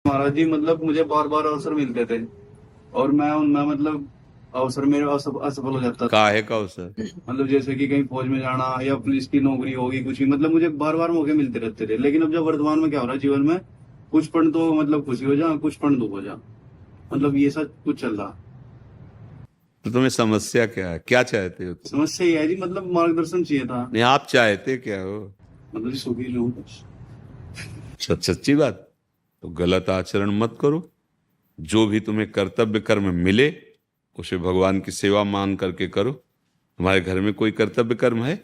महाराज जी, मतलब मुझे बार बार अवसर मिलते थे और मैं उनमें मतलब अवसर मेरे असफल हो जाता था। काहे का अवसर? मतलब जैसे कि कहीं फौज में जाना या पुलिस की नौकरी होगी, कुछ भी, मतलब मुझे बार बार मौके मिलते रहते थे। लेकिन अब जब वर्तमान में क्या हो रहा है जीवन में, कुछ पल तो मतलब खुशी हो जा, कुछ पल दुख हो जा, मतलब ये सब कुछ चल रहा। तो तुम्हें समस्या क्या है, क्या चाहते हो तुम? समस्या ये है जी, मतलब मार्गदर्शन चाहिए था। नहीं, आप चाहते क्या हो? मतलब सुखी रहूं। सच्ची बात। तो गलत आचरण मत करो। जो भी तुम्हें कर्तव्य कर्म मिले उसे भगवान की सेवा मान करके करो। तुम्हारे घर में कोई कर्तव्य कर्म है?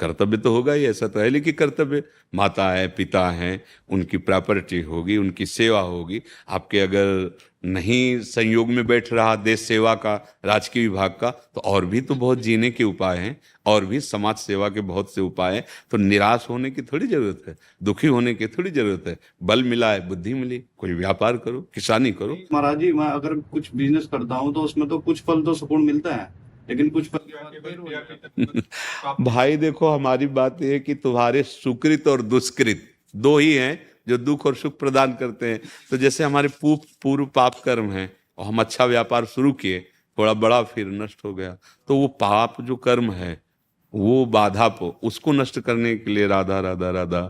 कर्तव्य तो होगा ही, ऐसा तो है लेकिन कर्तव्य, माता है पिता हैं, उनकी प्रॉपर्टी होगी, उनकी सेवा होगी। आपके अगर नहीं संयोग में बैठ रहा देश सेवा का, राजकीय विभाग का, तो और भी तो बहुत जीने के उपाय हैं, और भी समाज सेवा के बहुत से उपाय हैं। तो निराश होने की थोड़ी जरूरत है, दुखी होने की थोड़ी जरूरत है। बल मिला है, बुद्धि मिली, कोई व्यापार करो, किसानी करो। महाराज जी, मैं अगर कुछ बिजनेस करता हूँ तो उसमें तो कुछ पल तो सुकून मिलता है, लेकिन कुछ पल के बाद फिर भाई देखो, हमारी बात यह है कि तुम्हारे सुकृत और दुष्कृत दो ही हैं जो दुख और सुख प्रदान करते हैं। तो जैसे हमारे पूर्व पाप कर्म हैं और हम अच्छा व्यापार शुरू किए, थोड़ा बड़ा फिर नष्ट हो गया, तो वो पाप जो कर्म है, वो बाधा को उसको नष्ट करने के लिए राधा राधा राधा,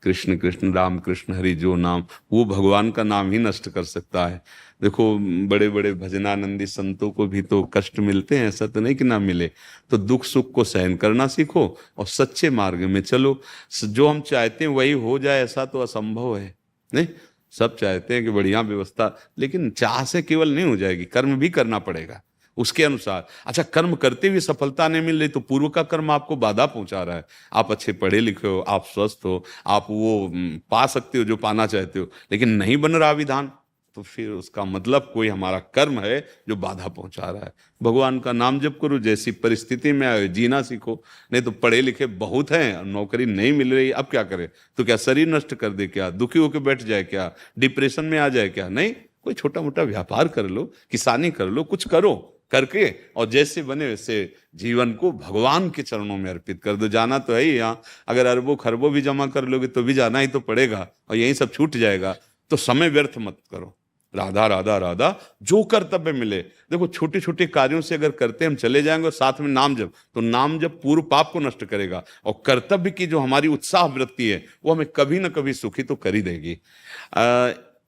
कृष्ण कृष्ण राम कृष्ण हरि जो नाम, वो भगवान का नाम ही नष्ट कर सकता है। देखो, बड़े बड़े भजनानंदी संतों को भी तो कष्ट मिलते हैं, ऐसा तो नहीं कि ना मिले। तो दुख सुख को सहन करना सीखो और सच्चे मार्ग में चलो। जो हम चाहते हैं वही हो जाए ऐसा तो असंभव है। नहीं, सब चाहते हैं कि बढ़िया व्यवस्था, लेकिन चाह से केवल नहीं हो जाएगी, कर्म भी करना पड़ेगा उसके अनुसार। अच्छा, कर्म करते हुए सफलता नहीं मिल रही तो पूर्व का कर्म आपको बाधा पहुंचा रहा है। आप अच्छे पढ़े लिखे हो, आप स्वस्थ हो, आप वो पा सकते हो जो पाना चाहते हो, लेकिन नहीं बन रहा विधान, तो फिर उसका मतलब कोई हमारा कर्म है जो बाधा पहुंचा रहा है। भगवान का नाम जप करो, जैसी परिस्थिति में आए जीना सीखो। नहीं तो पढ़े लिखे बहुत हैं, नौकरी नहीं मिल रही, अब क्या करें? तो क्या शरीर नष्ट कर दे क्या, दुखी होकर बैठ जाए क्या, डिप्रेशन में आ जाए क्या? नहीं, कोई छोटा मोटा व्यापार कर लो, किसानी कर लो, कुछ करो करके, और जैसे बने वैसे जीवन को भगवान के चरणों में अर्पित कर दो। जाना तो है ही यहाँ, अगर अरबों खरबों भी जमा कर लोगे तो भी जाना ही तो पड़ेगा, और यही सब छूट जाएगा। तो समय व्यर्थ मत करो। राधा राधा राधा, जो कर्तव्य मिले। देखो, छोटे छोटे कार्यों से अगर करते हम चले जाएंगे और साथ में नाम जप, तो नाम जप पूर्व पाप को नष्ट करेगा, और कर्तव्य की जो हमारी उत्साह वृत्ति है वो हमें कभी ना कभी सुखी तो कर ही देगी।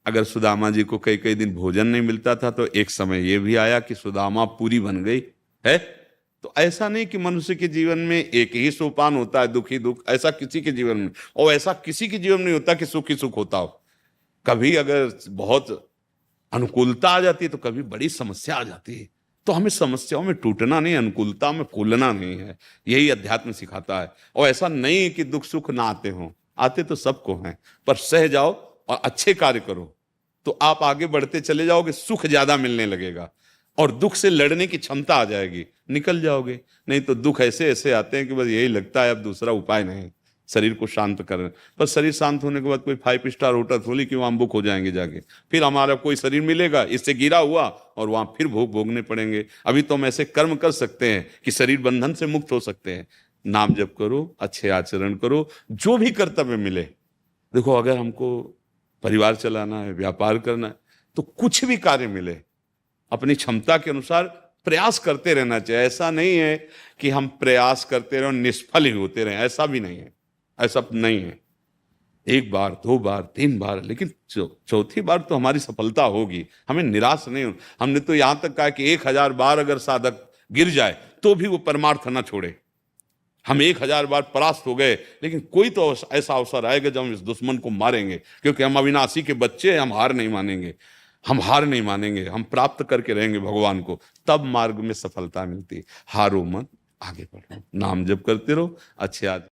अगर सुदामा जी को कई कई दिन भोजन नहीं मिलता था तो एक समय यह भी आया कि सुदामा पूरी बन गई है। तो ऐसा नहीं कि मनुष्य के जीवन में एक ही सोपान होता है, दुखी दुख, ऐसा किसी के जीवन में, और ऐसा किसी के जीवन में नहीं होता कि सुख ही सुख होता हो। कभी अगर बहुत अनुकूलता आ जाती है तो कभी बड़ी समस्या आ जाती है। तो हमें समस्याओं में टूटना नहीं, अनुकूलता में फूलना नहीं है, यही अध्यात्म सिखाता है। और ऐसा नहीं है कि दुख सुख ना आते हों, आते तो सबको हैं, पर सह जाओ और अच्छे कार्य करो तो आप आगे बढ़ते चले जाओगे, सुख ज्यादा मिलने लगेगा और दुख से लड़ने की क्षमता आ जाएगी, निकल जाओगे। नहीं तो दुख ऐसे ऐसे आते हैं कि बस यही लगता है अब दूसरा उपाय नहीं, शरीर को शांत करना। पर शरीर शांत होने के बाद कोई 5 स्टार होटल थोड़ी कि वहां बुक हो जाएंगे जाके, फिर हमारा कोई शरीर मिलेगा इससे गिरा हुआ और वहां फिर भोग भोगने पड़ेंगे। अभी तो हम ऐसे कर्म कर सकते हैं कि शरीर बंधन से मुक्त हो सकते हैं। नाम जप करो, अच्छे आचरण करो, जो भी कर्तव्य मिले। देखो, अगर हमको परिवार चलाना है, व्यापार करना है, तो कुछ भी कार्य मिले अपनी क्षमता के अनुसार प्रयास करते रहना चाहिए। ऐसा नहीं है कि हम प्रयास करते रहे निष्फल ही होते रहे, ऐसा भी नहीं है, ऐसा नहीं है। एक बार, दो बार, तीन बार, लेकिन चौथी बार तो हमारी सफलता होगी। हमें निराश नहीं हो। हमने तो यहां तक कहा कि 1000 बार अगर साधक गिर जाए तो भी वो परमार्थ ना छोड़े। हम 1000 बार परास्त हो गए, लेकिन कोई तो ऐसा अवसर आएगा जब हम इस दुश्मन को मारेंगे, क्योंकि हम अविनाशी के बच्चे हैं। हम हार नहीं मानेंगे, हम हार नहीं मानेंगे, हम प्राप्त करके रहेंगे भगवान को। तब मार्ग में सफलता मिलती है। हारो मत, आगे बढ़ो, नाम जप करते रहो, अच्छे आदमी